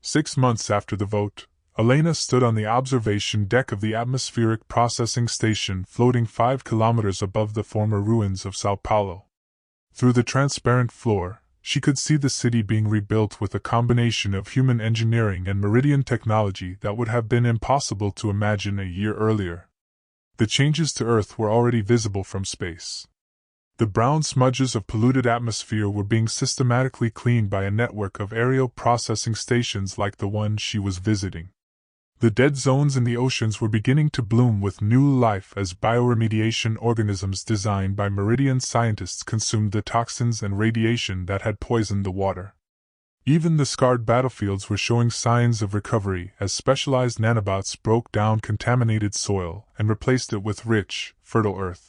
6 months after the vote, Elena stood on the observation deck of the atmospheric processing station floating 5 kilometers above the former ruins of Sao Paulo. Through the transparent floor, she could see the city being rebuilt with a combination of human engineering and Meridian technology that would have been impossible to imagine a year earlier. The changes to Earth were already visible from space. The brown smudges of polluted atmosphere were being systematically cleaned by a network of aerial processing stations like the one she was visiting. The dead zones in the oceans were beginning to bloom with new life as bioremediation organisms designed by Meridian scientists consumed the toxins and radiation that had poisoned the water. Even the scarred battlefields were showing signs of recovery as specialized nanobots broke down contaminated soil and replaced it with rich, fertile earth.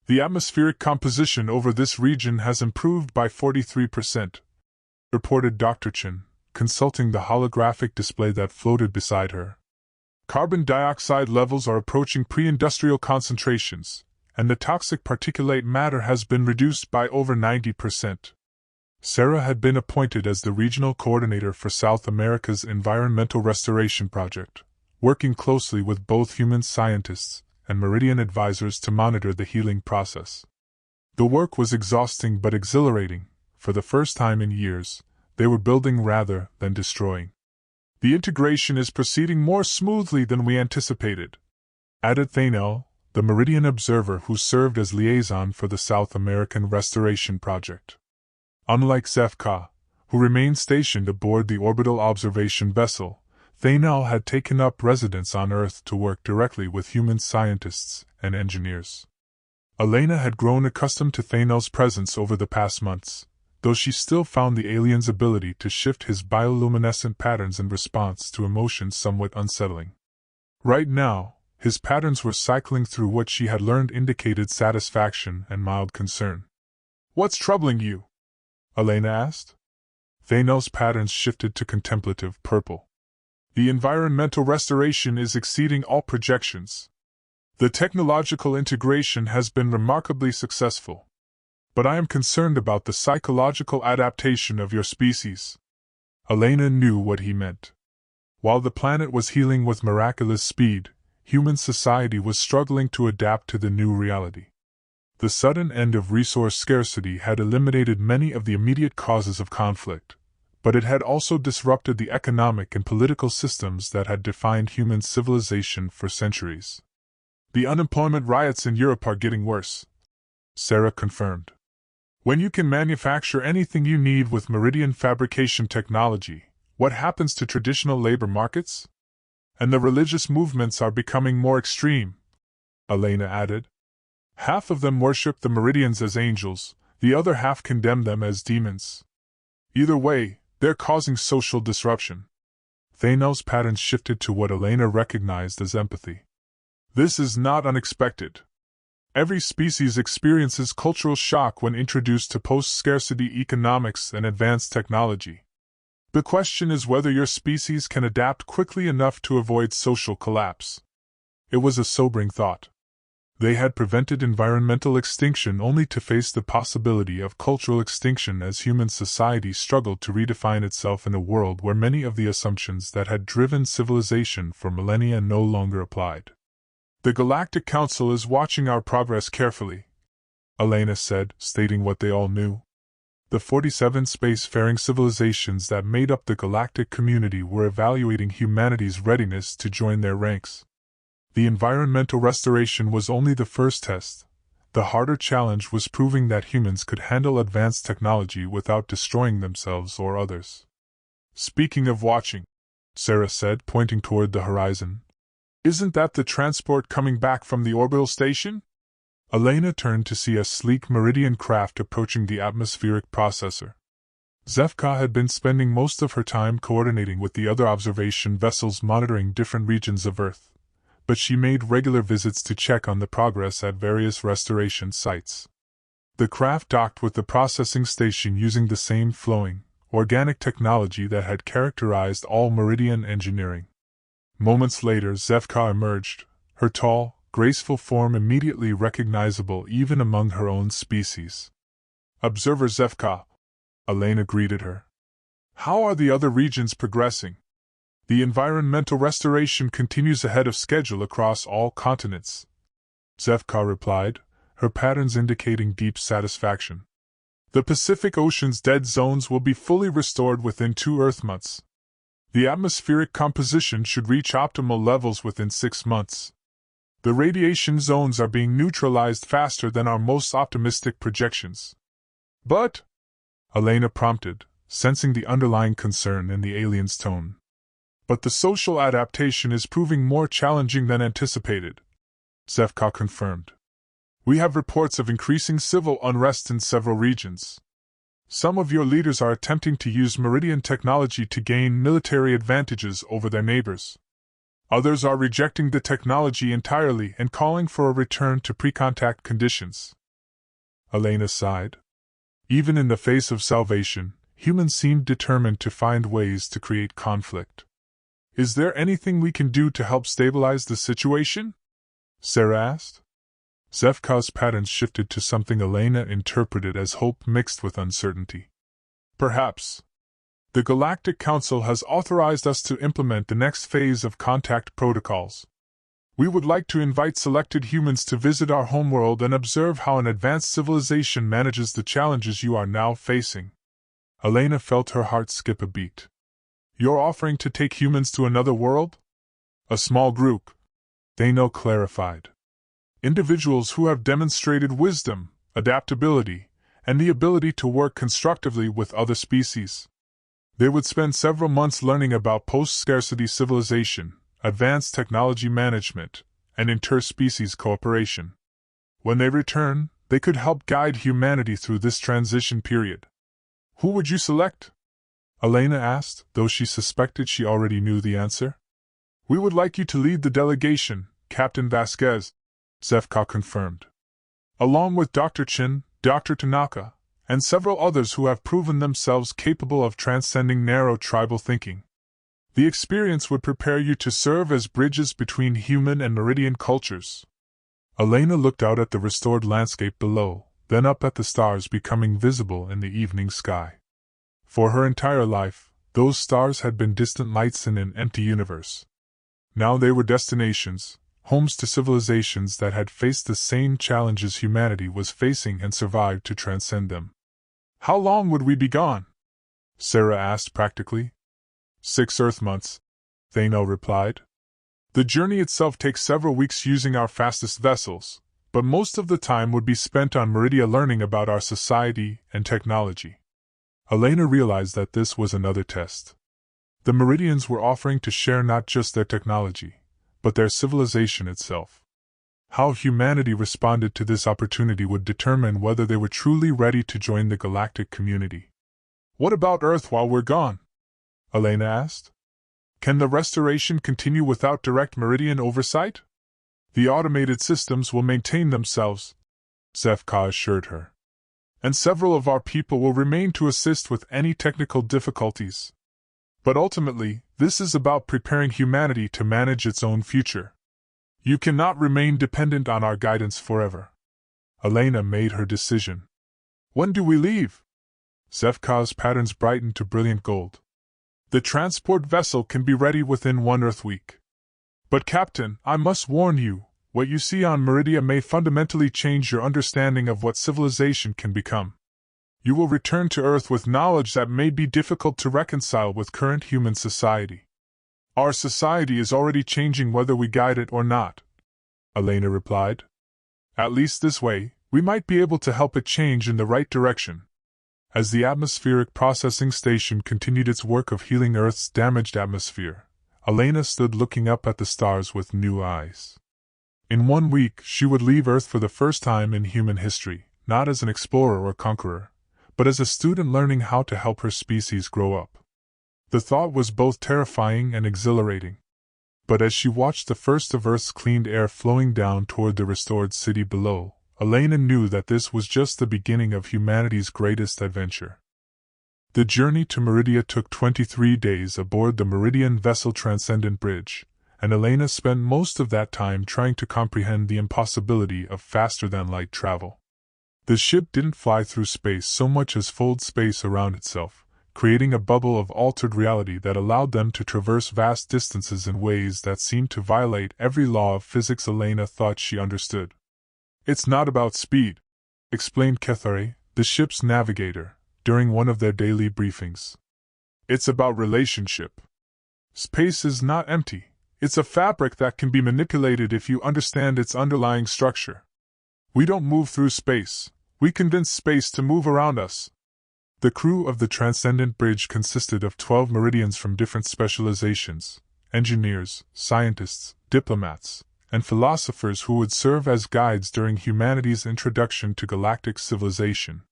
The atmospheric composition over this region has improved by 43%, reported Dr. Chen, consulting the holographic display that floated beside her. Carbon dioxide levels are approaching pre-industrial concentrations, and the toxic particulate matter has been reduced by over 90%. Sarah had been appointed as the regional coordinator for South America's environmental restoration project, working closely with both human scientists and Meridian advisors to monitor the healing process. The work was exhausting but exhilarating. For the first time in years, they were building rather than destroying. The integration is proceeding more smoothly than we anticipated, added Thanel, the Meridian observer who served as liaison for the South American Restoration Project. Unlike Zefka, who remained stationed aboard the orbital observation vessel, Thanel had taken up residence on Earth to work directly with human scientists and engineers. Elena had grown accustomed to Thanel's presence over the past months, though she still found the alien's ability to shift his bioluminescent patterns in response to emotions somewhat unsettling. Right now, his patterns were cycling through what she had learned indicated satisfaction and mild concern. "What's troubling you?" Elena asked. Thanel's patterns shifted to contemplative purple. "The environmental restoration is exceeding all projections. The technological integration has been remarkably successful. But I am concerned about the psychological adaptation of your species." Elena knew what he meant. While the planet was healing with miraculous speed, human society was struggling to adapt to the new reality. The sudden end of resource scarcity had eliminated many of the immediate causes of conflict, but it had also disrupted the economic and political systems that had defined human civilization for centuries. "The unemployment riots in Europe are getting worse," Sarah confirmed. "When you can manufacture anything you need with Meridian fabrication technology, what happens to traditional labor markets? And the religious movements are becoming more extreme," Elena added. "Half of them worship the Meridians as angels, the other half condemn them as demons. Either way, they're causing social disruption." Thanel's patterns shifted to what Elena recognized as empathy. "This is not unexpected. Every species experiences cultural shock when introduced to post-scarcity economics and advanced technology. The question is whether your species can adapt quickly enough to avoid social collapse." It was a sobering thought. They had prevented environmental extinction only to face the possibility of cultural extinction as human society struggled to redefine itself in a world where many of the assumptions that had driven civilization for millennia no longer applied. "The Galactic Council is watching our progress carefully," Elena said, stating what they all knew. The 47 spacefaring civilizations that made up the galactic community were evaluating humanity's readiness to join their ranks. The environmental restoration was only the first test. The harder challenge was proving that humans could handle advanced technology without destroying themselves or others. "Speaking of watching," Sarah said, pointing toward the horizon, "isn't that the transport coming back from the orbital station?" Elena turned to see a sleek Meridian craft approaching the atmospheric processor. Zefka had been spending most of her time coordinating with the other observation vessels monitoring different regions of Earth, but she made regular visits to check on the progress at various restoration sites. The craft docked with the processing station using the same flowing, organic technology that had characterized all Meridian engineering. Moments later, Zefka emerged, her tall, graceful form immediately recognizable even among her own species. "Observer Zefka," Elena greeted her. How are the other regions progressing? The environmental restoration continues ahead of schedule across all continents, Zefka replied, her patterns indicating deep satisfaction. The Pacific Ocean's dead zones will be fully restored within 2 Earth months. The atmospheric composition should reach optimal levels within 6 months. The radiation zones are being neutralized faster than our most optimistic projections. But, Elena prompted, sensing the underlying concern in the alien's tone. But the social adaptation is proving more challenging than anticipated, Zefka confirmed. We have reports of increasing civil unrest in several regions. Some of your leaders are attempting to use Meridian technology to gain military advantages over their neighbors. Others are rejecting the technology entirely and calling for a return to pre-contact conditions. Elena sighed. Even in the face of salvation, humans seemed determined to find ways to create conflict. Is there anything we can do to help stabilize the situation? Sarah asked. Zefka's patterns shifted to something Elena interpreted as hope mixed with uncertainty. Perhaps. The Galactic Council has authorized us to implement the next phase of contact protocols. We would like to invite selected humans to visit our homeworld and observe how an advanced civilization manages the challenges you are now facing. Elena felt her heart skip a beat. You're offering to take humans to another world? A small group, Thano clarified. Individuals who have demonstrated wisdom, adaptability, and the ability to work constructively with other species. They would spend several months learning about post-scarcity civilization, advanced technology management, and interspecies cooperation. When they return, they could help guide humanity through this transition period. Who would you select? Elena asked, though she suspected she already knew the answer. We would like you to lead the delegation, Captain Vasquez, Zefka confirmed. Along with Dr. Chin, Dr. Tanaka, and several others who have proven themselves capable of transcending narrow tribal thinking. The experience would prepare you to serve as bridges between human and Meridian cultures. Elena looked out at the restored landscape below, then up at the stars becoming visible in the evening sky. For her entire life, those stars had been distant lights in an empty universe. Now they were destinations, homes to civilizations that had faced the same challenges humanity was facing and survived to transcend them. How long would we be gone? Sarah asked practically. 6 Earth months, Thano replied. The journey itself takes several weeks using our fastest vessels, but most of the time would be spent on Meridia learning about our society and technology. Elena realized that this was another test. The Meridians were offering to share not just their technology, but their civilization itself. How humanity responded to this opportunity would determine whether they were truly ready to join the galactic community. What about Earth while we're gone? Elena asked. Can the restoration continue without direct Meridian oversight? The automated systems will maintain themselves, Zefka assured her. And several of our people will remain to assist with any technical difficulties. But ultimately, this is about preparing humanity to manage its own future. You cannot remain dependent on our guidance forever. Elena made her decision. When do we leave? Zefka's patterns brightened to brilliant gold. The transport vessel can be ready within 1 Earth week. But Captain, I must warn you, what you see on Meridia may fundamentally change your understanding of what civilization can become. You will return to Earth with knowledge that may be difficult to reconcile with current human society. Our society is already changing whether we guide it or not, Elena replied. At least this way, we might be able to help it change in the right direction. As the atmospheric processing station continued its work of healing Earth's damaged atmosphere, Elena stood looking up at the stars with new eyes. In 1 week, she would leave Earth for the first time in human history, not as an explorer or conqueror, but as a student learning how to help her species grow up. The thought was both terrifying and exhilarating. But as she watched the first of Earth's cleaned air flowing down toward the restored city below, Elena knew that this was just the beginning of humanity's greatest adventure. The journey to Meridia took 23 days aboard the Meridian vessel Transcendent Bridge, and Elena spent most of that time trying to comprehend the impossibility of faster-than-light travel. The ship didn't fly through space so much as fold space around itself, creating a bubble of altered reality that allowed them to traverse vast distances in ways that seemed to violate every law of physics Elena thought she understood. "It's not about speed," explained Kethare, the ship's navigator, during one of their daily briefings. "It's about relationship. Space is not empty. It's a fabric that can be manipulated if you understand its underlying structure. We don't move through space, we convince space to move around us." The crew of the Transcendent Bridge consisted of 12 Meridians from different specializations: engineers, scientists, diplomats, and philosophers who would serve as guides during humanity's introduction to galactic civilization.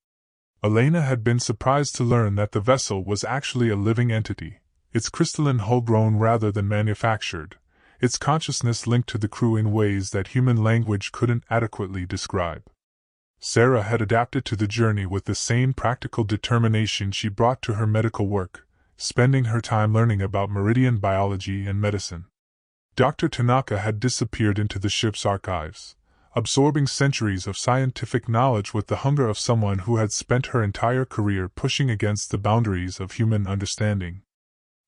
Elena had been surprised to learn that the vessel was actually a living entity, its crystalline hull grown rather than manufactured, its consciousness linked to the crew in ways that human language couldn't adequately describe. Sarah had adapted to the journey with the same practical determination she brought to her medical work, spending her time learning about meridian biology and medicine. Dr. Tanaka had disappeared into the ship's archives, absorbing centuries of scientific knowledge with the hunger of someone who had spent her entire career pushing against the boundaries of human understanding.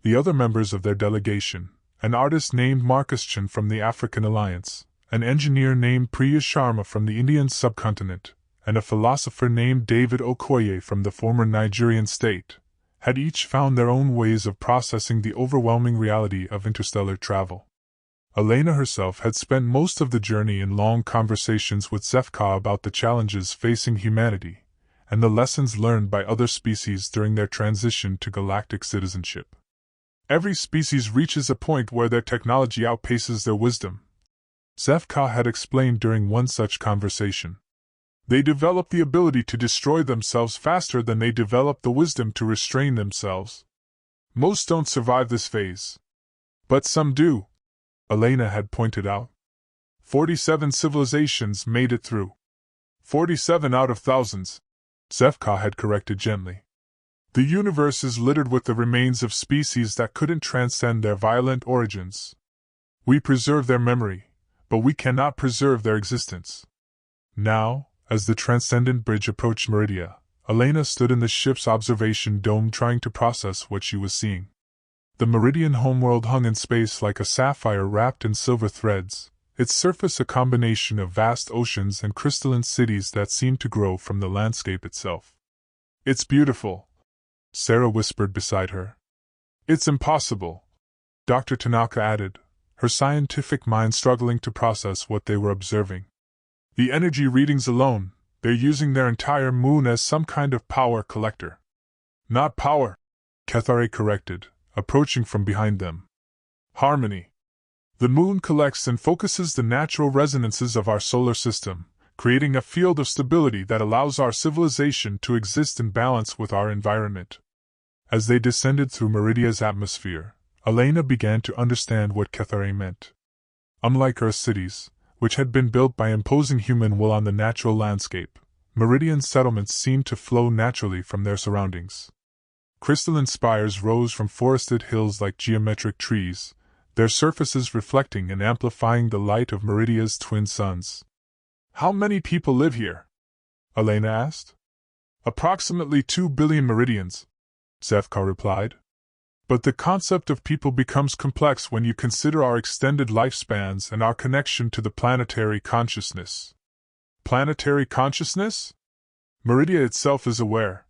The other members of their delegation, an artist named Marcus Chan from the African Alliance, an engineer named Priya Sharma from the Indian subcontinent, and a philosopher named David Okoye from the former Nigerian state, had each found their own ways of processing the overwhelming reality of interstellar travel. Elena herself had spent most of the journey in long conversations with Zefka about the challenges facing humanity, and the lessons learned by other species during their transition to galactic citizenship. "Every species reaches a point where their technology outpaces their wisdom," Zefka had explained during one such conversation. "They develop the ability to destroy themselves faster than they develop the wisdom to restrain themselves. Most don't survive this phase. But some do," Elena had pointed out. 47 civilizations made it through. 47 out of thousands, Zefka had corrected gently. "The universe is littered with the remains of species that couldn't transcend their violent origins. We preserve their memory, but we cannot preserve their existence." Now, as the Transcendent Bridge approached Meridia, Elena stood in the ship's observation dome trying to process what she was seeing. The Meridian homeworld hung in space like a sapphire wrapped in silver threads, its surface a combination of vast oceans and crystalline cities that seemed to grow from the landscape itself. "It's beautiful," Sarah whispered beside her. "It's impossible," Dr. Tanaka added, her scientific mind struggling to process what they were observing. "The energy readings alone, they're using their entire moon as some kind of power collector." "Not power," Kethare corrected, approaching from behind them. "Harmony. The moon collects and focuses the natural resonances of our solar system, creating a field of stability that allows our civilization to exist in balance with our environment." As they descended through Meridia's atmosphere, Elena began to understand what Kethare meant. Unlike Earth cities, which had been built by imposing human will on the natural landscape, Meridian settlements seemed to flow naturally from their surroundings. Crystalline spires rose from forested hills like geometric trees, their surfaces reflecting and amplifying the light of Meridia's twin suns. "How many people live here?" Elena asked. "Approximately 2 billion Meridians," Zefka replied. "But the concept of people becomes complex when you consider our extended lifespans and our connection to the planetary consciousness." "Planetary consciousness?" "Meridia itself is aware,"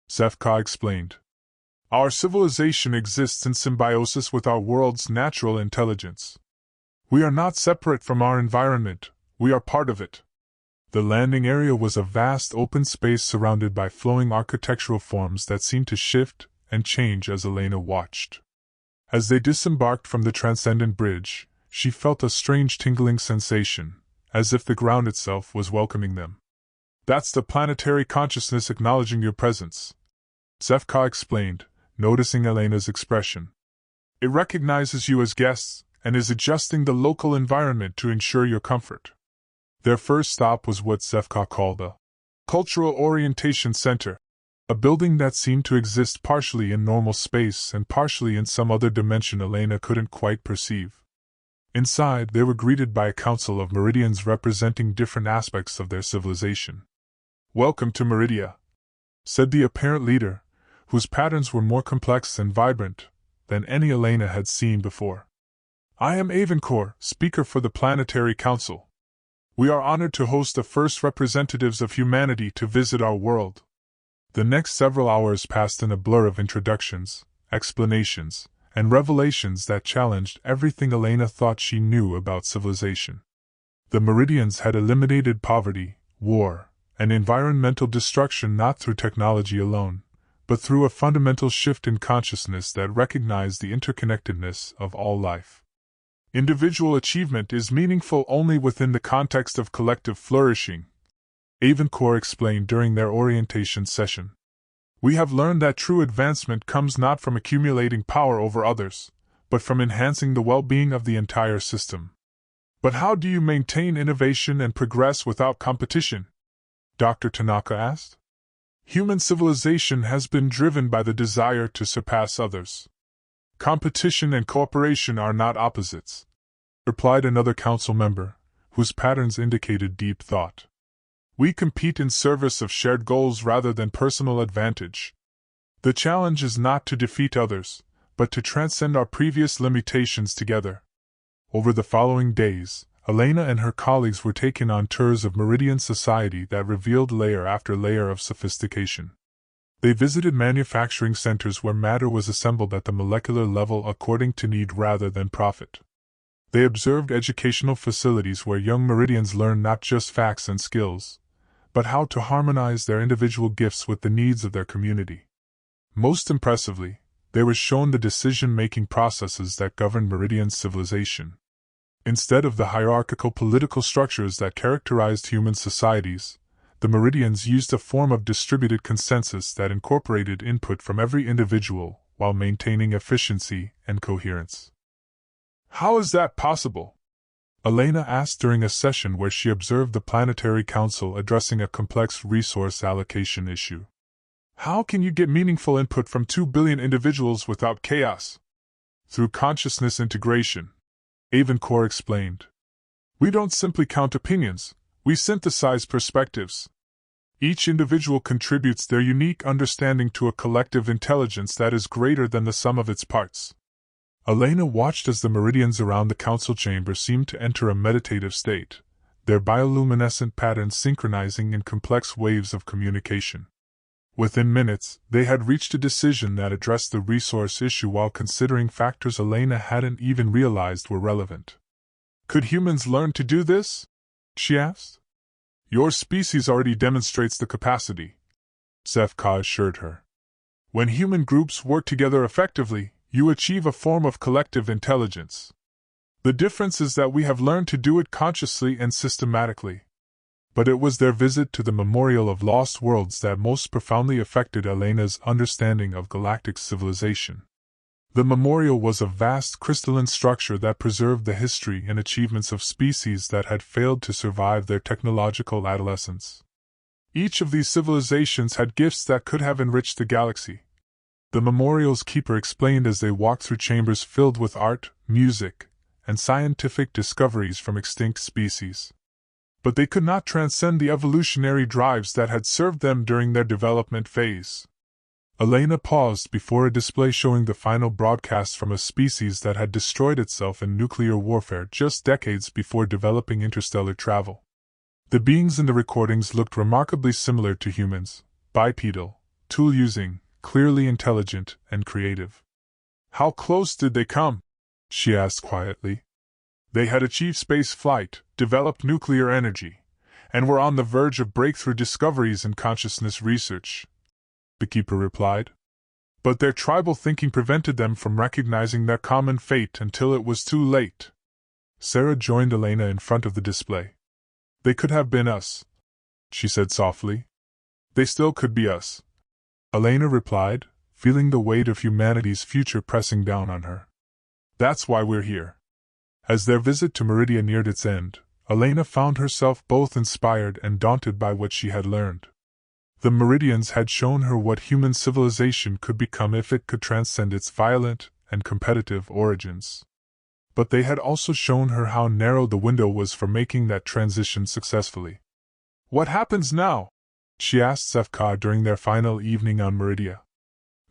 Zefka explained. "Our civilization exists in symbiosis with our world's natural intelligence. We are not separate from our environment, we are part of it." The landing area was a vast open space surrounded by flowing architectural forms that seemed to shift and change as Elena watched. As they disembarked from the Transcendent Bridge, she felt a strange tingling sensation, as if the ground itself was welcoming them. "That's the planetary consciousness acknowledging your presence," Zefka explained, noticing Elena's expression. "It recognizes you as guests, and is adjusting the local environment to ensure your comfort." Their first stop was what Zefka called a Cultural Orientation Center, a building that seemed to exist partially in normal space and partially in some other dimension Elena couldn't quite perceive. Inside, they were greeted by a council of Meridians representing different aspects of their civilization. "Welcome to Meridia," said the apparent leader, whose patterns were more complex and vibrant than any Elena had seen before. I am Avencor, speaker for the Planetary Council. We are honored to host the first representatives of humanity to visit our world. The next several hours passed in a blur of introductions, explanations, and revelations that challenged everything Elena thought she knew about civilization. The Meridians had eliminated poverty, war, and environmental destruction not through technology alone, but through a fundamental shift in consciousness that recognized the interconnectedness of all life. Individual achievement is meaningful only within the context of collective flourishing, Avencor explained during their orientation session. We have learned that true advancement comes not from accumulating power over others, but from enhancing the well-being of the entire system. But how do you maintain innovation and progress without competition? Dr. Tanaka asked. Human civilization has been driven by the desire to surpass others. Competition and cooperation are not opposites, replied another council member, whose patterns indicated deep thought. We compete in service of shared goals rather than personal advantage. The challenge is not to defeat others, but to transcend our previous limitations together. Over the following days, Elena and her colleagues were taken on tours of Meridian society that revealed layer after layer of sophistication. They visited manufacturing centers where matter was assembled at the molecular level according to need rather than profit. They observed educational facilities where young Meridians learned not just facts and skills, but how to harmonize their individual gifts with the needs of their community. Most impressively, they were shown the decision-making processes that govern Meridian civilization. Instead of the hierarchical political structures that characterized human societies, the Meridians used a form of distributed consensus that incorporated input from every individual while maintaining efficiency and coherence. How is that possible? Elena asked during a session where she observed the Planetary Council addressing a complex resource allocation issue. How can you get meaningful input from 2 billion individuals without chaos? Through consciousness integration, Avencor explained. We don't simply count opinions, we synthesize perspectives. Each individual contributes their unique understanding to a collective intelligence that is greater than the sum of its parts. Elena watched as the Meridians around the council chamber seemed to enter a meditative state, their bioluminescent patterns synchronizing in complex waves of communication. Within minutes, they had reached a decision that addressed the resource issue while considering factors Elena hadn't even realized were relevant. Could humans learn to do this? She asked. Your species already demonstrates the capacity, SciFi assured her. When human groups work together effectively, you achieve a form of collective intelligence. The difference is that we have learned to do it consciously and systematically. But it was their visit to the Memorial of Lost Worlds that most profoundly affected Elena's understanding of galactic civilization. The memorial was a vast crystalline structure that preserved the history and achievements of species that had failed to survive their technological adolescence. Each of these civilizations had gifts that could have enriched the galaxy. The memorial's keeper explained as they walked through chambers filled with art, music, and scientific discoveries from extinct species. But they could not transcend the evolutionary drives that had served them during their development phase. Elena paused before a display showing the final broadcast from a species that had destroyed itself in nuclear warfare just decades before developing interstellar travel. The beings in the recordings looked remarkably similar to humans, bipedal, tool-using, clearly intelligent and creative. How close did they come? She asked quietly. They had achieved space flight, developed nuclear energy, and were on the verge of breakthrough discoveries in consciousness research, the keeper replied. But their tribal thinking prevented them from recognizing their common fate until it was too late. Sarah joined Elena in front of the display. They could have been us, she said softly. They still could be us, Elena replied, feeling the weight of humanity's future pressing down on her. That's why we're here. As their visit to Meridia neared its end, Elena found herself both inspired and daunted by what she had learned. The Meridians had shown her what human civilization could become if it could transcend its violent and competitive origins. But they had also shown her how narrow the window was for making that transition successfully. What happens now? She asked SciFi during their final evening on Meridia.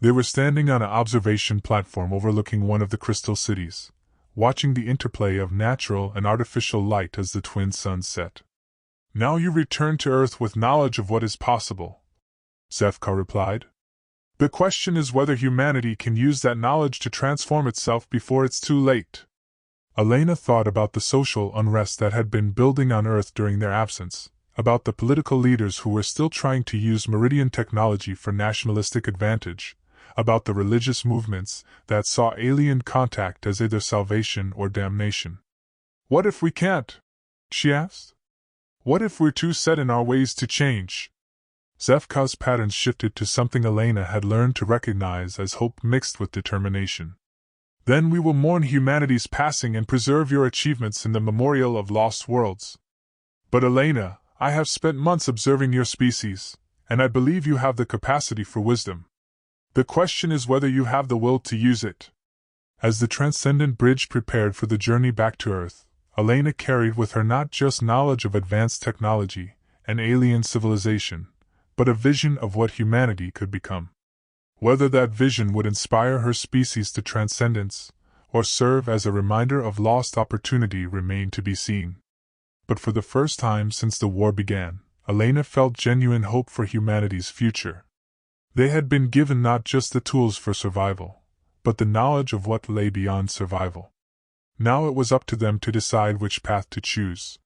They were standing on an observation platform overlooking one of the crystal cities, watching the interplay of natural and artificial light as the twin suns set. "Now you return to Earth with knowledge of what is possible," Zefka replied. "The question is whether humanity can use that knowledge to transform itself before it's too late." Elena thought about the social unrest that had been building on Earth during their absence, about the political leaders who were still trying to use Meridian technology for nationalistic advantage, about the religious movements that saw alien contact as either salvation or damnation. "What if we can't?" she asked. "What if we're too set in our ways to change?" Zefka's patterns shifted to something Elena had learned to recognize as hope mixed with determination. "Then we will mourn humanity's passing and preserve your achievements in the memorial of lost worlds." "But Elena, I have spent months observing your species, and I believe you have the capacity for wisdom. The question is whether you have the will to use it." As the transcendent bridge prepared for the journey back to Earth, Elena carried with her not just knowledge of advanced technology and alien civilization, but a vision of what humanity could become. Whether that vision would inspire her species to transcendence, or serve as a reminder of lost opportunity remained to be seen. But for the first time since the war began, Elena felt genuine hope for humanity's future. They had been given not just the tools for survival, but the knowledge of what lay beyond survival. Now it was up to them to decide which path to choose.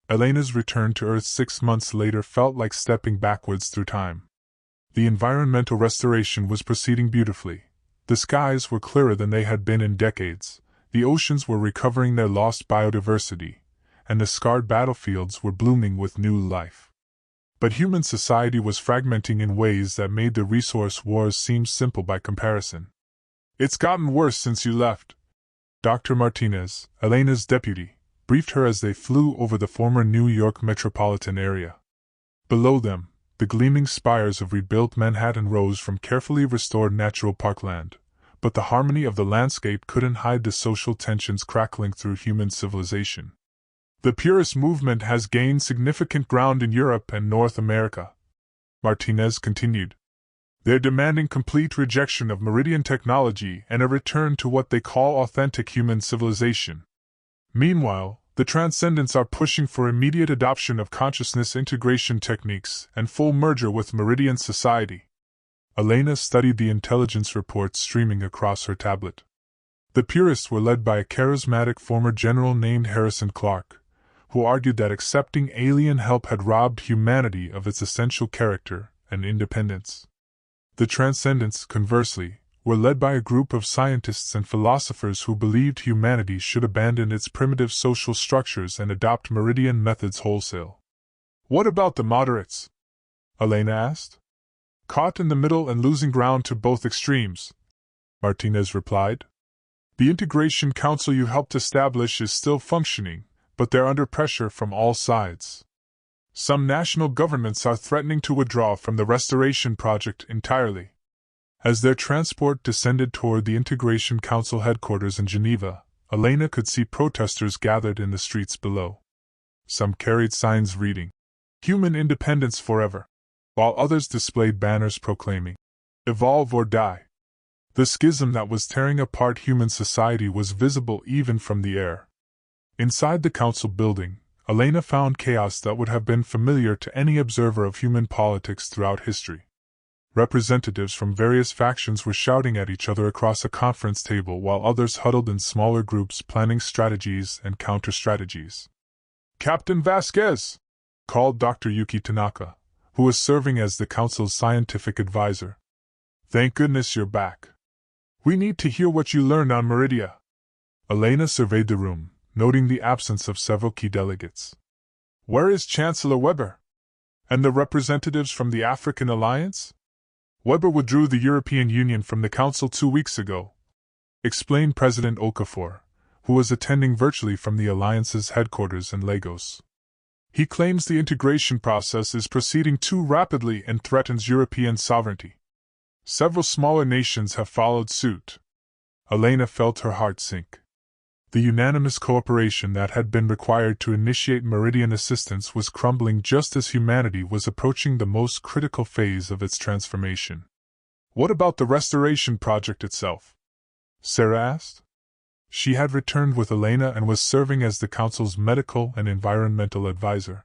Elena's return to Earth 6 months later felt like stepping backwards through time. The environmental restoration was proceeding beautifully. The skies were clearer than they had been in decades, the oceans were recovering their lost biodiversity, and the scarred battlefields were blooming with new life. But human society was fragmenting in ways that made the resource wars seem simple by comparison. "It's gotten worse since you left," Dr. Martinez, Elena's deputy, briefed her as they flew over the former New York metropolitan area. Below them, the gleaming spires of rebuilt Manhattan rose from carefully restored natural parkland, but the harmony of the landscape couldn't hide the social tensions crackling through human civilization. "The purist movement has gained significant ground in Europe and North America," Martinez continued. "They're demanding complete rejection of Meridian technology and a return to what they call authentic human civilization. Meanwhile, the Transcendents are pushing for immediate adoption of consciousness integration techniques and full merger with Meridian society." Elena studied the intelligence reports streaming across her tablet. The purists were led by a charismatic former general named Harrison Clark, who argued that accepting alien help had robbed humanity of its essential character and independence. The Transcendents, conversely, were led by a group of scientists and philosophers who believed humanity should abandon its primitive social structures and adopt Meridian methods wholesale. "What about the moderates?" Elena asked. "Caught in the middle and losing ground to both extremes," Martinez replied. "The Integration Council you helped establish is still functioning, but they're under pressure from all sides. Some national governments are threatening to withdraw from the restoration project entirely." As their transport descended toward the Integration Council headquarters in Geneva, Elena could see protesters gathered in the streets below. Some carried signs reading, "Human Independence Forever," while others displayed banners proclaiming, "Evolve or Die." The schism that was tearing apart human society was visible even from the air. Inside the council building, Elena found chaos that would have been familiar to any observer of human politics throughout history. Representatives from various factions were shouting at each other across a conference table while others huddled in smaller groups planning strategies and counter-strategies. "Captain Vasquez!" called Dr. Yuki Tanaka, who was serving as the council's scientific advisor. "Thank goodness you're back. We need to hear what you learned on Meridia." Elena surveyed the room, noting the absence of several key delegates. "Where is Chancellor Weber? And the representatives from the African Alliance?" "Weber withdrew the European Union from the Council 2 weeks ago," explained President Okafor, who was attending virtually from the Alliance's headquarters in Lagos. "He claims the integration process is proceeding too rapidly and threatens European sovereignty. Several smaller nations have followed suit." Elena felt her heart sink. The unanimous cooperation that had been required to initiate Meridian assistance was crumbling just as humanity was approaching the most critical phase of its transformation. What about the restoration project itself? Sarah asked. She had returned with Elena and was serving as the Council's medical and environmental advisor.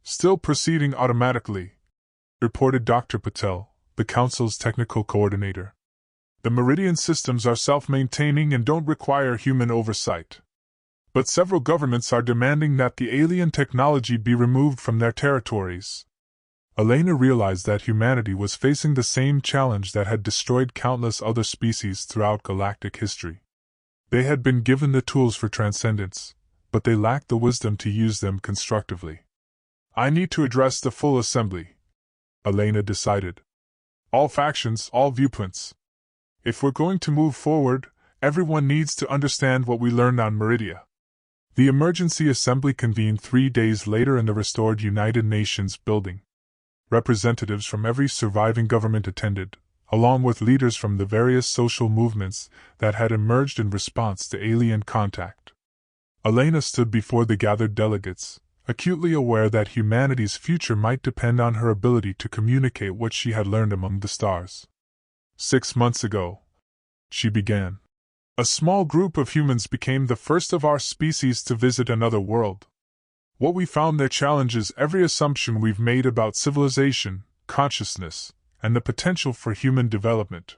Still proceeding automatically, reported Dr. Patel, the Council's technical coordinator. The Meridian systems are self-maintaining and don't require human oversight. But several governments are demanding that the alien technology be removed from their territories. Elena realized that humanity was facing the same challenge that had destroyed countless other species throughout galactic history. They had been given the tools for transcendence, but they lacked the wisdom to use them constructively. I need to address the full assembly, Elena decided. All factions, all viewpoints. If we're going to move forward, everyone needs to understand what we learned on Meridia. The emergency assembly convened 3 days later in the restored United Nations building. Representatives from every surviving government attended, along with leaders from the various social movements that had emerged in response to alien contact. Elena stood before the gathered delegates, acutely aware that humanity's future might depend on her ability to communicate what she had learned among the stars. 6 months ago, she began, a small group of humans became the first of our species to visit another world. What we found there challenges every assumption we've made about civilization, consciousness, and the potential for human development.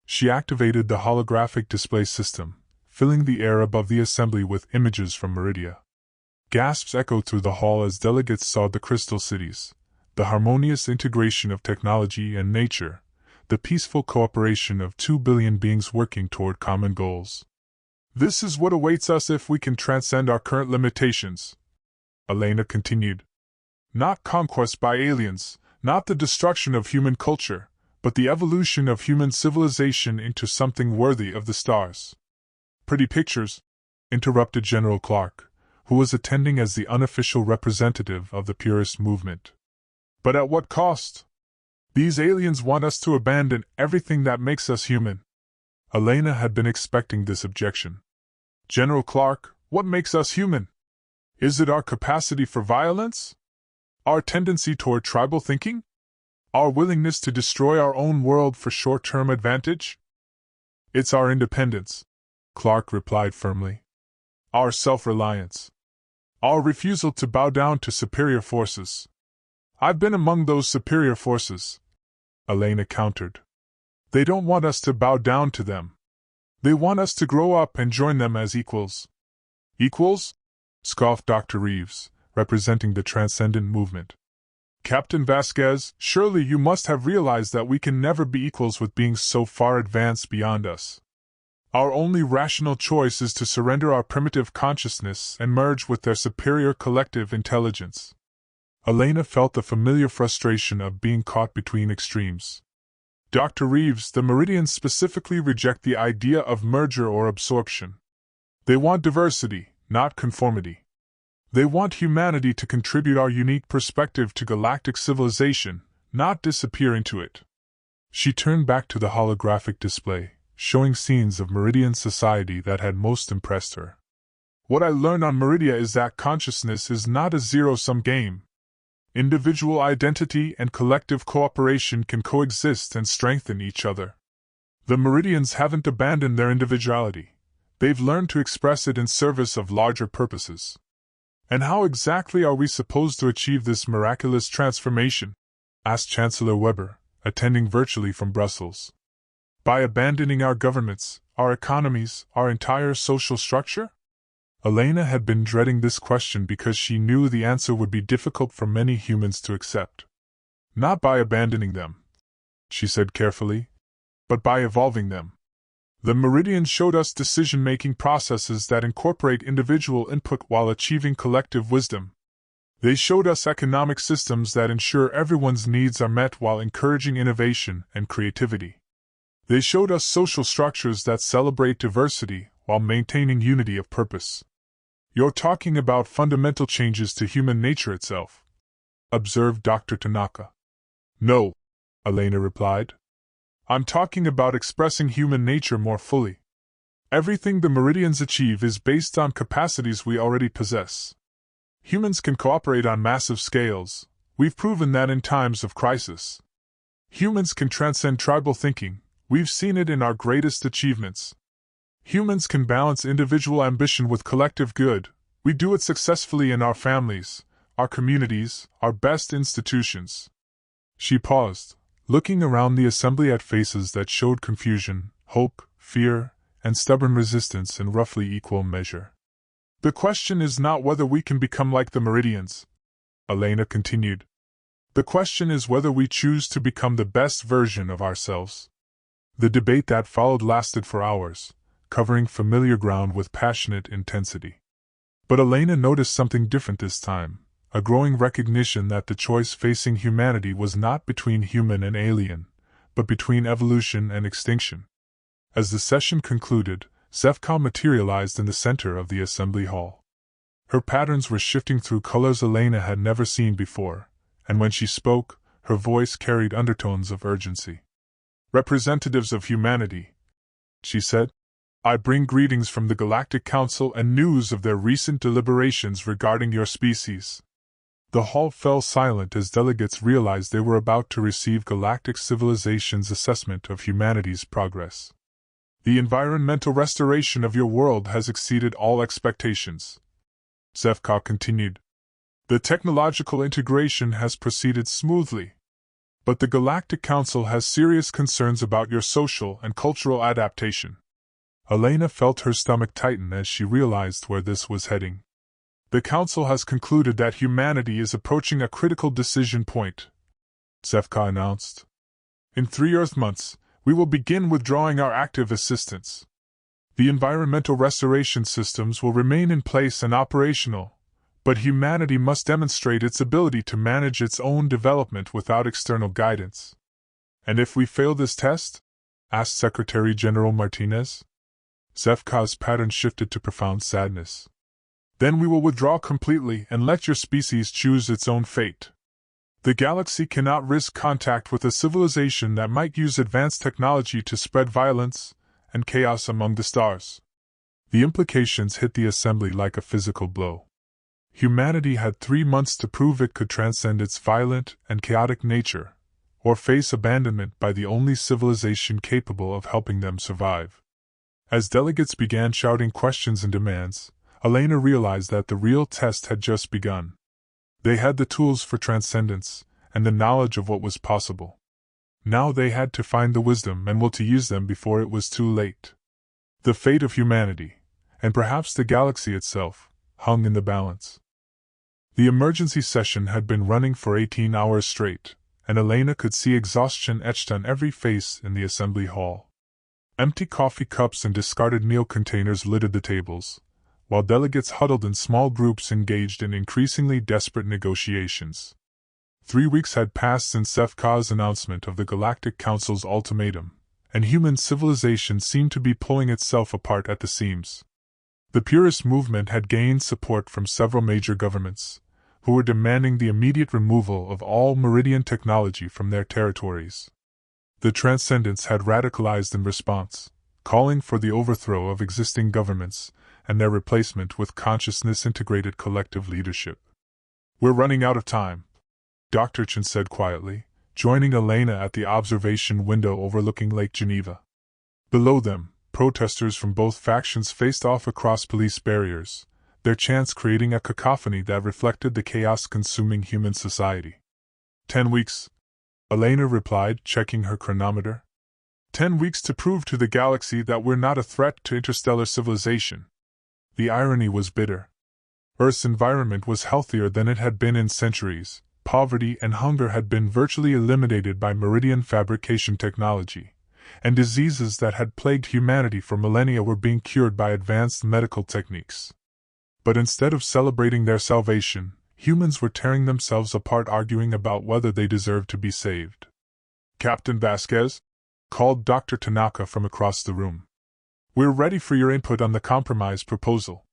She activated the holographic display system, filling the air above the assembly with images from Meridia. Gasps echoed through the hall as delegates saw the crystal cities, the harmonious integration of technology and nature, the peaceful cooperation of 2 billion beings working toward common goals. This is what awaits us if we can transcend our current limitations, Elena continued. Not conquest by aliens, not the destruction of human culture, but the evolution of human civilization into something worthy of the stars. Pretty pictures, interrupted General Clark, who was attending as the unofficial representative of the purist movement. But at what cost? These aliens want us to abandon everything that makes us human. Elena had been expecting this objection. General Clark, what makes us human? Is it our capacity for violence? Our tendency toward tribal thinking? Our willingness to destroy our own world for short-term advantage? It's our independence, Clark replied firmly. Our self-reliance. Our refusal to bow down to superior forces. I've been among those superior forces, Elena countered. They don't want us to bow down to them. They want us to grow up and join them as equals. Equals? Scoffed Dr. Reeves, representing the Transcendent Movement. Captain Vasquez, surely you must have realized that we can never be equals with beings so far advanced beyond us. Our only rational choice is to surrender our primitive consciousness and merge with their superior collective intelligence. Elena felt the familiar frustration of being caught between extremes. Dr. Reeves, the Meridians specifically reject the idea of merger or absorption. They want diversity, not conformity. They want humanity to contribute our unique perspective to galactic civilization, not disappear into it. She turned back to the holographic display, showing scenes of Meridian society that had most impressed her. What I learned on Meridia is that consciousness is not a zero-sum game. Individual identity and collective cooperation can coexist and strengthen each other. The Meridians haven't abandoned their individuality. They've learned to express it in service of larger purposes. And how exactly are we supposed to achieve this miraculous transformation? Asked Chancellor Weber, attending virtually from Brussels. By abandoning our governments, our economies, our entire social structure? Elena had been dreading this question because she knew the answer would be difficult for many humans to accept. Not by abandoning them, she said carefully, but by evolving them. The Meridians showed us decision-making processes that incorporate individual input while achieving collective wisdom. They showed us economic systems that ensure everyone's needs are met while encouraging innovation and creativity. They showed us social structures that celebrate diversity while maintaining unity of purpose. You're talking about fundamental changes to human nature itself, observed Dr. Tanaka. No, Elena replied. I'm talking about expressing human nature more fully. Everything the Meridians achieve is based on capacities we already possess. Humans can cooperate on massive scales. We've proven that in times of crisis. Humans can transcend tribal thinking. We've seen it in our greatest achievements. Humans can balance individual ambition with collective good. We do it successfully in our families, our communities, our best institutions. She paused, looking around the assembly at faces that showed confusion, hope, fear, and stubborn resistance in roughly equal measure. The question is not whether we can become like the Meridians, Elena continued. The question is whether we choose to become the best version of ourselves. The debate that followed lasted for hours, covering familiar ground with passionate intensity. But Elena noticed something different this time, a growing recognition that the choice facing humanity was not between human and alien, but between evolution and extinction. As the session concluded, Zefka materialized in the center of the assembly hall. Her patterns were shifting through colors Elena had never seen before, and when she spoke, her voice carried undertones of urgency. Representatives of humanity, she said, I bring greetings from the Galactic Council and news of their recent deliberations regarding your species. The hall fell silent as delegates realized they were about to receive Galactic Civilization's assessment of humanity's progress. The environmental restoration of your world has exceeded all expectations, Zefka continued. The technological integration has proceeded smoothly. But the Galactic Council has serious concerns about your social and cultural adaptation. Elena felt her stomach tighten as she realized where this was heading. The Council has concluded that humanity is approaching a critical decision point, Zefka announced. In 3 Earth months, we will begin withdrawing our active assistance. The environmental restoration systems will remain in place and operational, but humanity must demonstrate its ability to manage its own development without external guidance. And if we fail this test? Asked Secretary General Martinez. Zefka's pattern shifted to profound sadness. Then we will withdraw completely and let your species choose its own fate. The galaxy cannot risk contact with a civilization that might use advanced technology to spread violence and chaos among the stars. The implications hit the assembly like a physical blow. Humanity had 3 months to prove it could transcend its violent and chaotic nature, or face abandonment by the only civilization capable of helping them survive. As delegates began shouting questions and demands, Elena realized that the real test had just begun. They had the tools for transcendence, and the knowledge of what was possible. Now they had to find the wisdom and will to use them before it was too late. The fate of humanity, and perhaps the galaxy itself, hung in the balance. The emergency session had been running for 18 hours straight, and Elena could see exhaustion etched on every face in the assembly hall. Empty coffee cups and discarded meal containers littered the tables, while delegates huddled in small groups engaged in increasingly desperate negotiations. 3 weeks had passed since Zefka's announcement of the Galactic Council's ultimatum, and human civilization seemed to be pulling itself apart at the seams. The purist movement had gained support from several major governments, who were demanding the immediate removal of all Meridian technology from their territories. The Transcendents had radicalized in response, calling for the overthrow of existing governments and their replacement with consciousness-integrated collective leadership. We're running out of time, Dr. Chen said quietly, joining Elena at the observation window overlooking Lake Geneva. Below them, protesters from both factions faced off across police barriers, their chants creating a cacophony that reflected the chaos consuming human society. 10 weeks, Elena replied, checking her chronometer. 10 weeks to prove to the galaxy that we're not a threat to interstellar civilization. The irony was bitter. Earth's environment was healthier than it had been in centuries. Poverty and hunger had been virtually eliminated by Meridian fabrication technology, and diseases that had plagued humanity for millennia were being cured by advanced medical techniques. But instead of celebrating their salvation, humans were tearing themselves apart arguing about whether they deserved to be saved. Captain Vasquez? Called Dr. Tanaka from across the room. We're ready for your input on the compromise proposal.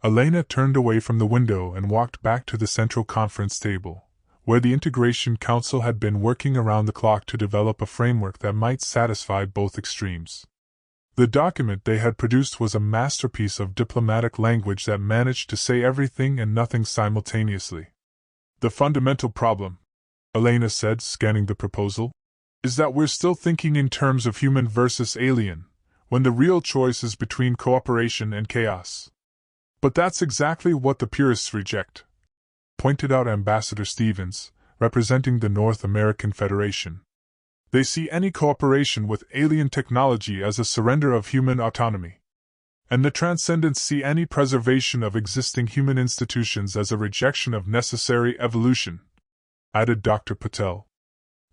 Elena turned away from the window and walked back to the central conference table, where the Integration Council had been working around the clock to develop a framework that might satisfy both extremes. The document they had produced was a masterpiece of diplomatic language that managed to say everything and nothing simultaneously. The fundamental problem, Elena said, scanning the proposal. is that we're still thinking in terms of human versus alien, when the real choice is between cooperation and chaos. But that's exactly what the purists reject, pointed out Ambassador Stevens, representing the North American Federation. They see any cooperation with alien technology as a surrender of human autonomy. And the Transcendents see any preservation of existing human institutions as a rejection of necessary evolution, added Dr. Patel.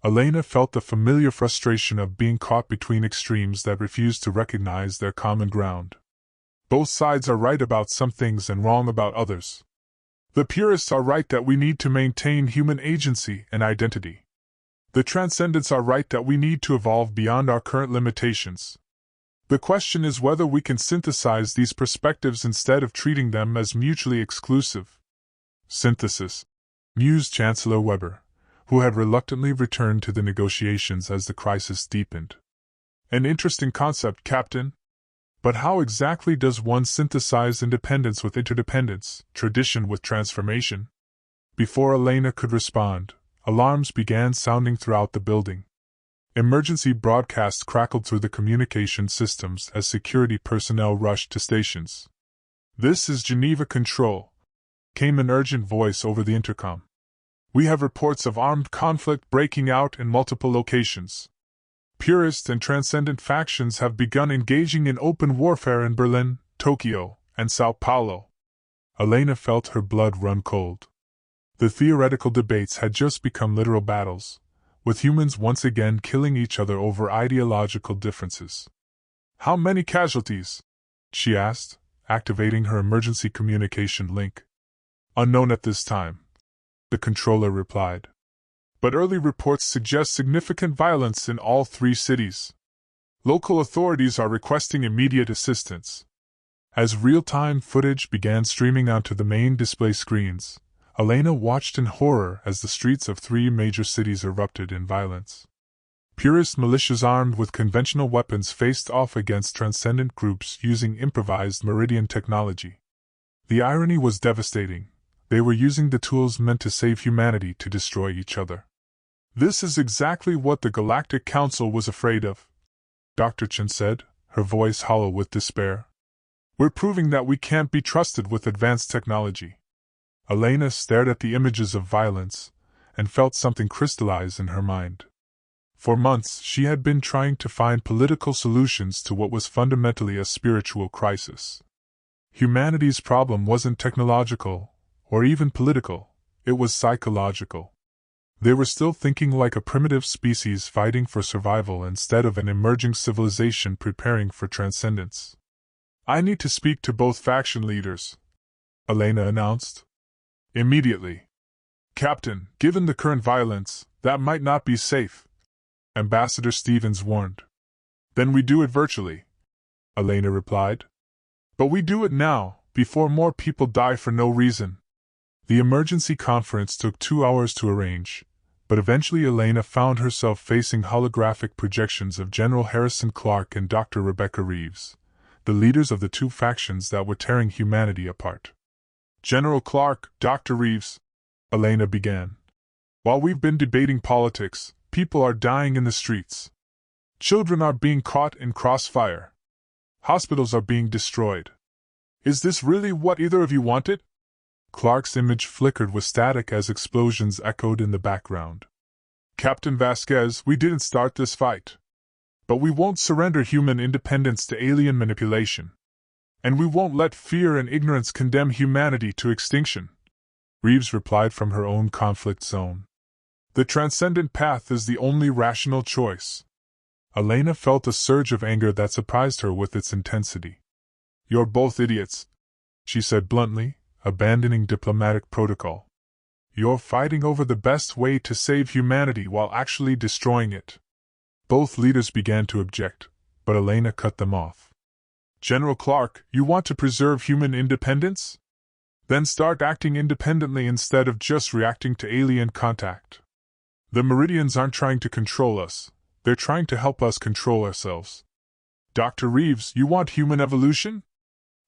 Elena felt the familiar frustration of being caught between extremes that refused to recognize their common ground. Both sides are right about some things and wrong about others. The purists are right that we need to maintain human agency and identity. The Transcendents are right that we need to evolve beyond our current limitations. The question is whether we can synthesize these perspectives instead of treating them as mutually exclusive. Synthesis, mused Chancellor Weber, who had reluctantly returned to the negotiations as the crisis deepened. An interesting concept, Captain. But how exactly does one synthesize independence with interdependence, tradition with transformation? Before Elena could respond, alarms began sounding throughout the building. Emergency broadcasts crackled through the communication systems as security personnel rushed to stations. "This is Geneva Control," came an urgent voice over the intercom. "We have reports of armed conflict breaking out in multiple locations. Purist and Transcendent factions have begun engaging in open warfare in Berlin, Tokyo, and Sao Paulo." Elena felt her blood run cold. The theoretical debates had just become literal battles, with humans once again killing each other over ideological differences. "How many casualties?" she asked, activating her emergency communication link. "Unknown at this time," the controller replied. "But early reports suggest significant violence in all three cities. Local authorities are requesting immediate assistance." As real-time footage began streaming onto the main display screens, Elena watched in horror as the streets of three major cities erupted in violence. Purist militias armed with conventional weapons faced off against Transcendent groups using improvised Meridian technology. The irony was devastating. They were using the tools meant to save humanity to destroy each other. "This is exactly what the Galactic Council was afraid of," Dr. Chen said, her voice hollow with despair. "We're proving that we can't be trusted with advanced technology." Elena stared at the images of violence, and felt something crystallize in her mind. For months she had been trying to find political solutions to what was fundamentally a spiritual crisis. Humanity's problem wasn't technological, or even political, it was psychological. They were still thinking like a primitive species fighting for survival instead of an emerging civilization preparing for transcendence. "I need to speak to both faction leaders," Elena announced. "Immediately." "Captain, given the current violence, that might not be safe," Ambassador Stevens warned. "Then we do it virtually," Elena replied. "But we do it now, before more people die for no reason." The emergency conference took 2 hours to arrange, but eventually Elena found herself facing holographic projections of General Harrison Clark and Dr. Rebecca Reeves, the leaders of the two factions that were tearing humanity apart. "General Clark, Dr. Reeves," Elena began. "While we've been debating politics, people are dying in the streets. Children are being caught in crossfire. Hospitals are being destroyed. Is this really what either of you wanted?" Clark's image flickered with static as explosions echoed in the background. "Captain Vasquez, we didn't start this fight. But we won't surrender human independence to alien manipulation. And we won't let fear and ignorance condemn humanity to extinction," Reeves replied from her own conflict zone. "The transcendent path is the only rational choice." Elena felt a surge of anger that surprised her with its intensity. "You're both idiots," she said bluntly, abandoning diplomatic protocol. "You're fighting over the best way to save humanity while actually destroying it." Both leaders began to object, but Elena cut them off. "General Clark, you want to preserve human independence? Then start acting independently instead of just reacting to alien contact. The Meridians aren't trying to control us, they're trying to help us control ourselves. Dr. Reeves, you want human evolution?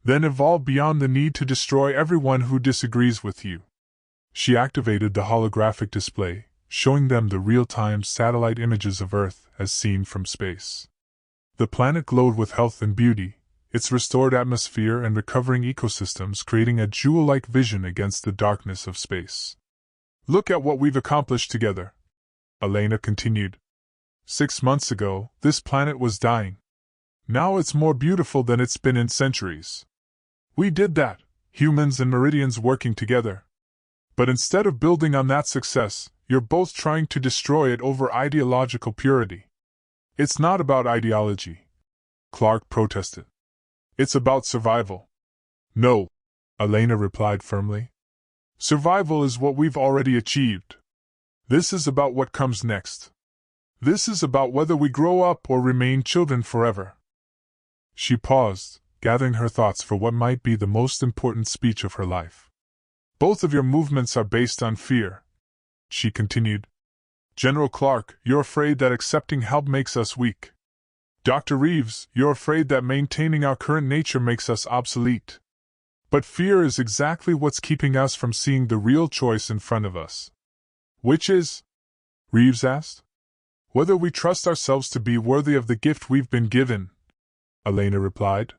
Then evolve beyond the need to destroy everyone who disagrees with you." She activated the holographic display, showing them the real-time satellite images of Earth as seen from space. The planet glowed with health and beauty, its restored atmosphere and recovering ecosystems creating a jewel-like vision against the darkness of space. "Look at what we've accomplished together," Elena continued. 6 months ago, this planet was dying. Now it's more beautiful than it's been in centuries. We did that, humans and Meridians working together. But instead of building on that success, you're both trying to destroy it over ideological purity. It's not about ideology, Clark protested. It's about survival. No, Elena replied firmly. Survival is what we've already achieved. This is about what comes next. This is about whether we grow up or remain children forever. She paused, gathering her thoughts for what might be the most important speech of her life. Both of your movements are based on fear, she continued. General Clark, you're afraid that accepting help makes us weak. Dr. Reeves, you're afraid that maintaining our current nature makes us obsolete. But fear is exactly what's keeping us from seeing the real choice in front of us. Which is? Reeves asked. Whether we trust ourselves to be worthy of the gift we've been given, Elena replied.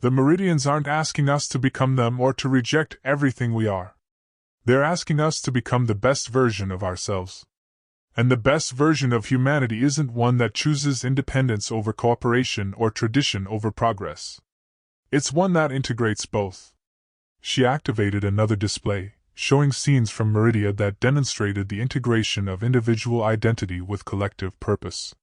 The Meridians aren't asking us to become them or to reject everything we are. They're asking us to become the best version of ourselves. And the best version of humanity isn't one that chooses independence over cooperation or tradition over progress. It's one that integrates both. She activated another display, showing scenes from Meridia that demonstrated the integration of individual identity with collective purpose.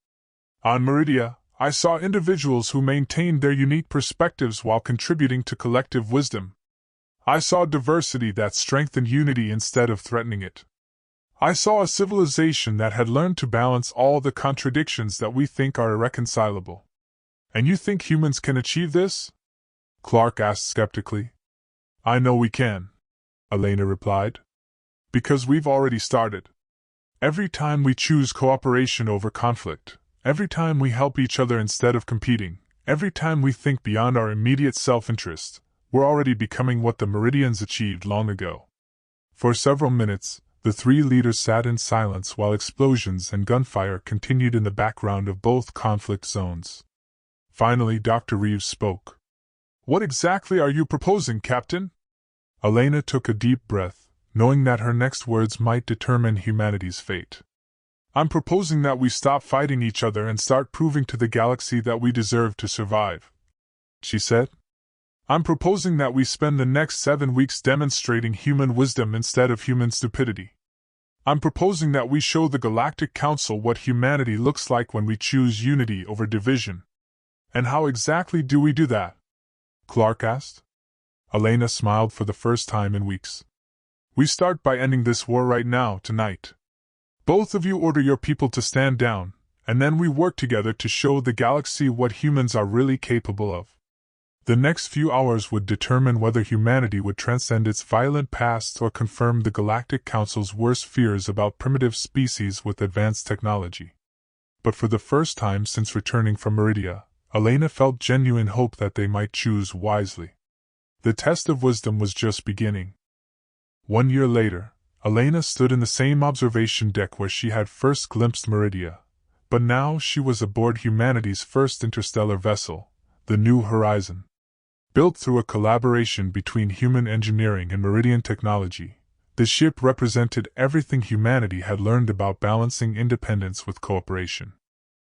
On Meridia, I saw individuals who maintained their unique perspectives while contributing to collective wisdom. I saw diversity that strengthened unity instead of threatening it. I saw a civilization that had learned to balance all the contradictions that we think are irreconcilable. And you think humans can achieve this? Clark asked skeptically. I know we can, Elena replied. Because we've already started. Every time we choose cooperation over conflict, every time we help each other instead of competing, every time we think beyond our immediate self-interest, we're already becoming what the Meridians achieved long ago. For several minutes, the three leaders sat in silence while explosions and gunfire continued in the background of both conflict zones. Finally, Dr. Reeves spoke. What exactly are you proposing, Captain? Elena took a deep breath, knowing that her next words might determine humanity's fate. I'm proposing that we stop fighting each other and start proving to the galaxy that we deserve to survive, she said. I'm proposing that we spend the next 7 weeks demonstrating human wisdom instead of human stupidity. I'm proposing that we show the Galactic Council what humanity looks like when we choose unity over division. And how exactly do we do that? Clark asked. Elena smiled for the first time in weeks. We start by ending this war right now, tonight. Both of you order your people to stand down, and then we work together to show the galaxy what humans are really capable of. The next few hours would determine whether humanity would transcend its violent past or confirm the Galactic Council's worst fears about primitive species with advanced technology. But for the first time since returning from Meridia, Elena felt genuine hope that they might choose wisely. The test of wisdom was just beginning. 1 year later, Elena stood in the same observation deck where she had first glimpsed Meridia, but now she was aboard humanity's first interstellar vessel, the New Horizon. Built through a collaboration between human engineering and Meridian technology, the ship represented everything humanity had learned about balancing independence with cooperation.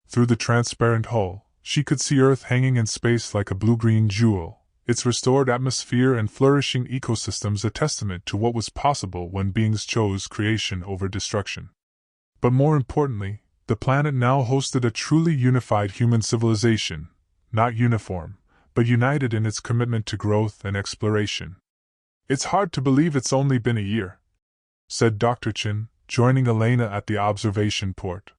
Through the transparent hull, she could see Earth hanging in space like a blue-green jewel, its restored atmosphere and flourishing ecosystems a testament to what was possible when beings chose creation over destruction. But more importantly, the planet now hosted a truly unified human civilization, not uniform, but united in its commitment to growth and exploration. It's hard to believe it's only been a year, said Dr. Chin, joining Elena at the observation port.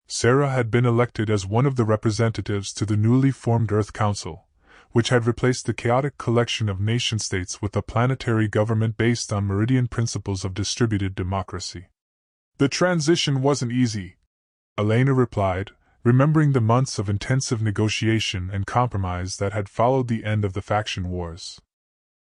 Sarah had been elected as one of the representatives to the newly formed Earth Council, which had replaced the chaotic collection of nation-states with a planetary government based on Meridian principles of distributed democracy. The transition wasn't easy, Elena replied, remembering the months of intensive negotiation and compromise that had followed the end of the faction wars.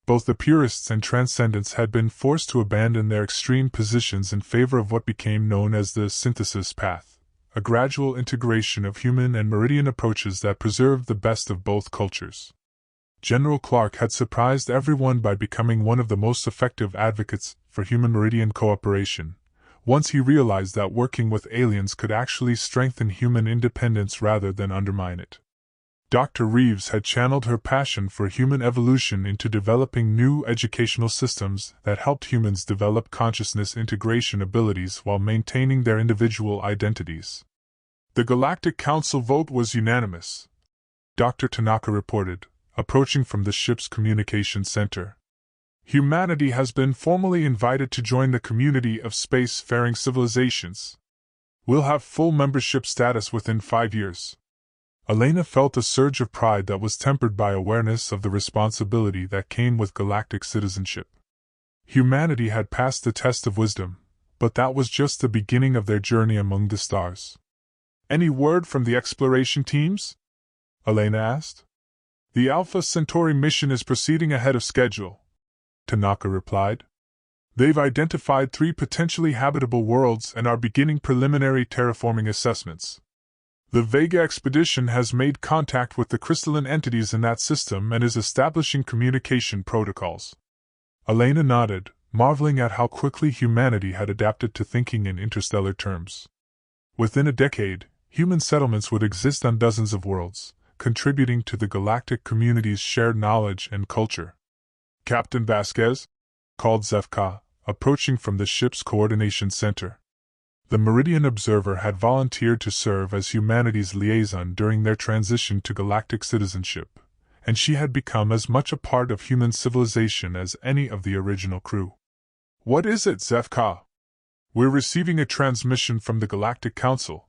Both the purists and transcendents had been forced to abandon their extreme positions in favor of what became known as the synthesis path, a gradual integration of human and meridian approaches that preserved the best of both cultures. General Clark had surprised everyone by becoming one of the most effective advocates for human meridian cooperation, once he realized that working with aliens could actually strengthen human independence rather than undermine it. Dr. Reeves had channeled her passion for human evolution into developing new educational systems that helped humans develop consciousness integration abilities while maintaining their individual identities. The Galactic Council vote was unanimous, Dr. Tanaka reported, approaching from the ship's communication center. Humanity has been formally invited to join the community of space-faring civilizations. We'll have full membership status within 5 years. Elena felt a surge of pride that was tempered by awareness of the responsibility that came with galactic citizenship. Humanity had passed the test of wisdom, but that was just the beginning of their journey among the stars. Any word from the exploration teams? Elena asked. The Alpha Centauri mission is proceeding ahead of schedule, Tanaka replied. They've identified 3 potentially habitable worlds and are beginning preliminary terraforming assessments. The Vega expedition has made contact with the crystalline entities in that system and is establishing communication protocols. Elena nodded, marveling at how quickly humanity had adapted to thinking in interstellar terms. Within a decade, human settlements would exist on dozens of worlds, contributing to the galactic community's shared knowledge and culture. Captain Vasquez? Called Zefka, approaching from the ship's coordination center. The Meridian Observer had volunteered to serve as humanity's liaison during their transition to galactic citizenship, and she had become as much a part of human civilization as any of the original crew. What is it, Zefka? We're receiving a transmission from the Galactic Council,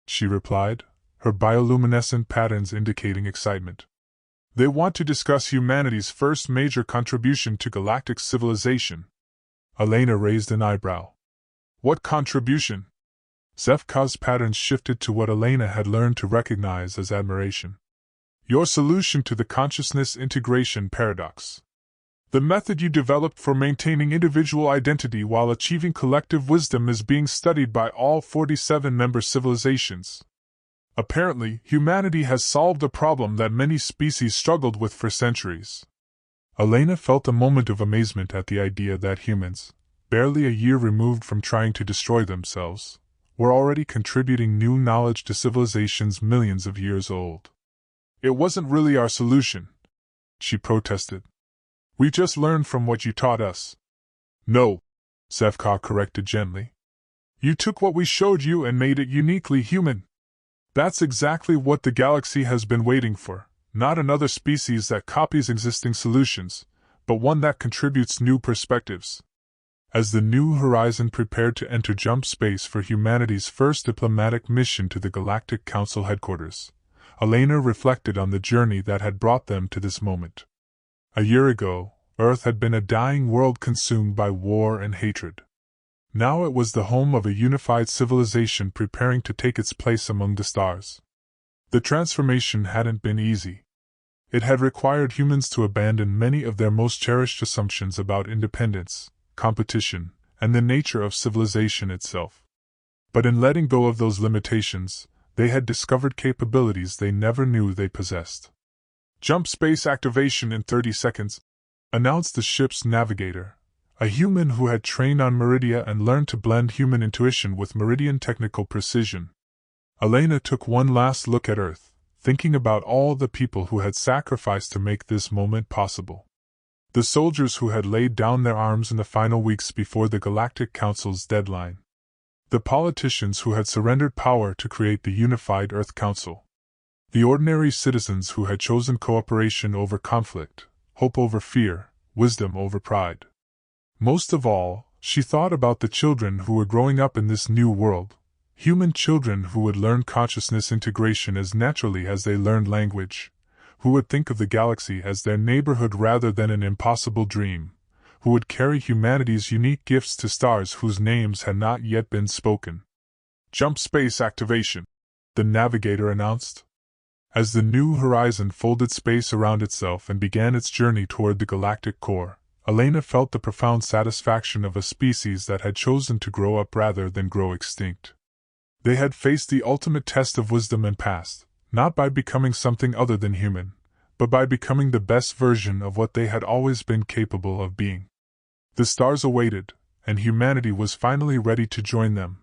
she replied, her bioluminescent patterns indicating excitement. They want to discuss humanity's first major contribution to galactic civilization. Elena raised an eyebrow. What contribution? Zefka's patterns shifted to what Elena had learned to recognize as admiration. Your solution to the consciousness integration paradox. The method you developed for maintaining individual identity while achieving collective wisdom is being studied by all 47 member civilizations. Apparently, humanity has solved a problem that many species struggled with for centuries. Elena felt a moment of amazement at the idea that humans, barely a year removed from trying to destroy themselves, were already contributing new knowledge to civilizations millions of years old. It wasn't really our solution, she protested. We just learned from what you taught us. No, Zefka corrected gently. You took what we showed you and made it uniquely human. That's exactly what the galaxy has been waiting for, not another species that copies existing solutions, but one that contributes new perspectives. As the New Horizon prepared to enter jump space for humanity's first diplomatic mission to the Galactic Council headquarters, Elena reflected on the journey that had brought them to this moment. A year ago, Earth had been a dying world consumed by war and hatred. Now it was the home of a unified civilization preparing to take its place among the stars. The transformation hadn't been easy. It had required humans to abandon many of their most cherished assumptions about independence, competition, and the nature of civilization itself. But in letting go of those limitations, they had discovered capabilities they never knew they possessed. Jump space activation in 30 seconds, announced the ship's navigator, a human who had trained on Meridia and learned to blend human intuition with Meridian technical precision. Elena took one last look at Earth, thinking about all the people who had sacrificed to make this moment possible. The soldiers who had laid down their arms in the final weeks before the Galactic Council's deadline. The politicians who had surrendered power to create the unified Earth Council. The ordinary citizens who had chosen cooperation over conflict, hope over fear, wisdom over pride. Most of all, she thought about the children who were growing up in this new world, human children who would learn consciousness integration as naturally as they learned language, who would think of the galaxy as their neighborhood rather than an impossible dream, who would carry humanity's unique gifts to stars whose names had not yet been spoken. Jump space activation, the navigator announced. As the new horizon folded space around itself and began its journey toward the galactic core, Elena felt the profound satisfaction of a species that had chosen to grow up rather than grow extinct. They had faced the ultimate test of wisdom and passed, not by becoming something other than human, but by becoming the best version of what they had always been capable of being. The stars awaited, and humanity was finally ready to join them.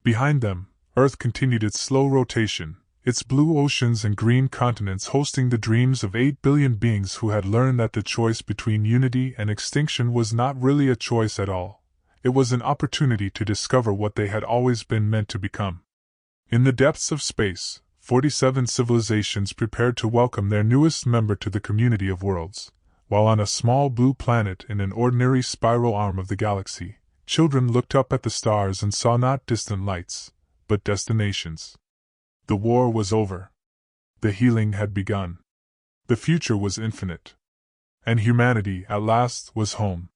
Behind them, Earth continued its slow rotation, its blue oceans and green continents hosting the dreams of 8 billion beings who had learned that the choice between unity and extinction was not really a choice at all. It was an opportunity to discover what they had always been meant to become. In the depths of space, 47 civilizations prepared to welcome their newest member to the community of worlds, while on a small blue planet in an ordinary spiral arm of the galaxy, children looked up at the stars and saw not distant lights, but destinations. The war was over. The healing had begun. The future was infinite. And humanity, at last, was home.